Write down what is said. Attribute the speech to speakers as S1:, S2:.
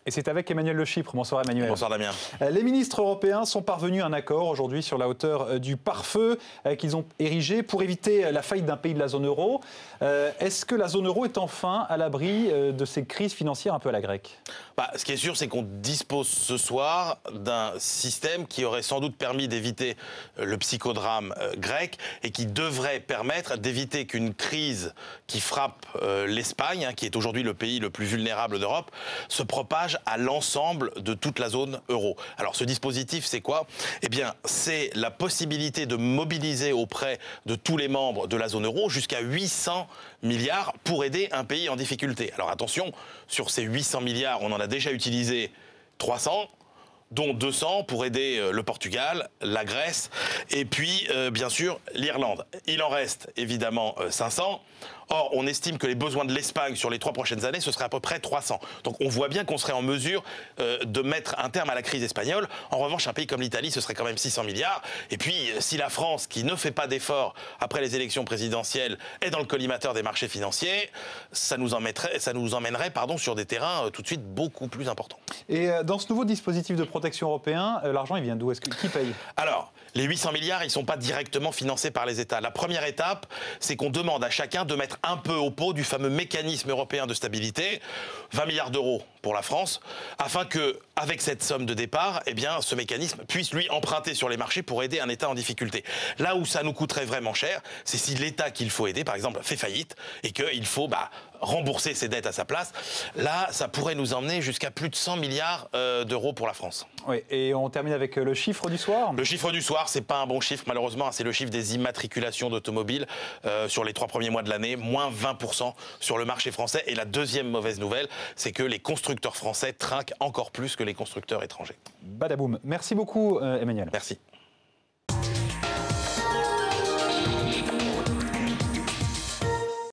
S1: Et c'est avec Emmanuel Le Chypre. Bonsoir Emmanuel.
S2: Bonsoir Damien.
S1: Les ministres européens sont parvenus à un accord aujourd'hui sur la hauteur du pare-feu qu'ils ont érigé pour éviter la faillite d'un pays de la zone euro. Est-ce que la zone euro est enfin à l'abri de ces crises financières un peu à la grecque?
S2: Ce qui est sûr, c'est qu'on dispose ce soir d'un système qui aurait sans doute permis d'éviter le psychodrame grec et qui devrait permettre d'éviter qu'une crise qui frappe l'Espagne, qui est aujourd'hui le pays le plus vulnérable d'Europe, se propage à l'ensemble de toute la zone euro. Alors ce dispositif, c'est quoi? Eh bien, c'est la possibilité de mobiliser auprès de tous les membres de la zone euro jusqu'à 800 milliards pour aider un pays en difficulté. Alors attention, sur ces 800 milliards, on en a déjà utilisé 300, dont 200 pour aider le Portugal, la Grèce et puis bien sûr l'Irlande. Il en reste évidemment 500. Or, on estime que les besoins de l'Espagne sur les 3 prochaines années, ce serait à peu près 300. Donc on voit bien qu'on serait en mesure de mettre un terme à la crise espagnole. En revanche, un pays comme l'Italie, ce serait quand même 600 milliards. Et puis, si la France, qui ne fait pas d'efforts après les élections présidentielles, est dans le collimateur des marchés financiers, ça nous emmènerait sur des terrains tout de suite beaucoup plus importants.
S1: Et dans ce nouveau dispositif de protection européen, l'argent, il vient d'où? Qui paye?
S2: Alors, les 800 milliards, ils ne sont pas directement financés par les États. La première étape, c'est qu'on demande à chacun de mettre un peu au pot du fameux mécanisme européen de stabilité, 20 milliards d'euros pour la France, afin que, avec cette somme de départ, eh bien, ce mécanisme puisse lui emprunter sur les marchés pour aider un État en difficulté. Là où ça nous coûterait vraiment cher, c'est si l'État qu'il faut aider, par exemple, fait faillite et qu'il faut rembourser ses dettes à sa place. Là, ça pourrait nous emmener jusqu'à plus de 100 milliards d'euros pour la France.
S1: Oui, et on termine avec le chiffre du soir.
S2: Le chiffre du soir, c'est pas un bon chiffre, malheureusement. C'est le chiffre des immatriculations d'automobiles sur les 3 premiers mois de l'année, moins 20% sur le marché français. Et la deuxième mauvaise nouvelle, c'est que les constructeurs français trinquent encore plus que les constructeurs étrangers.
S1: Badaboum. Merci beaucoup, Emmanuel.
S2: Merci.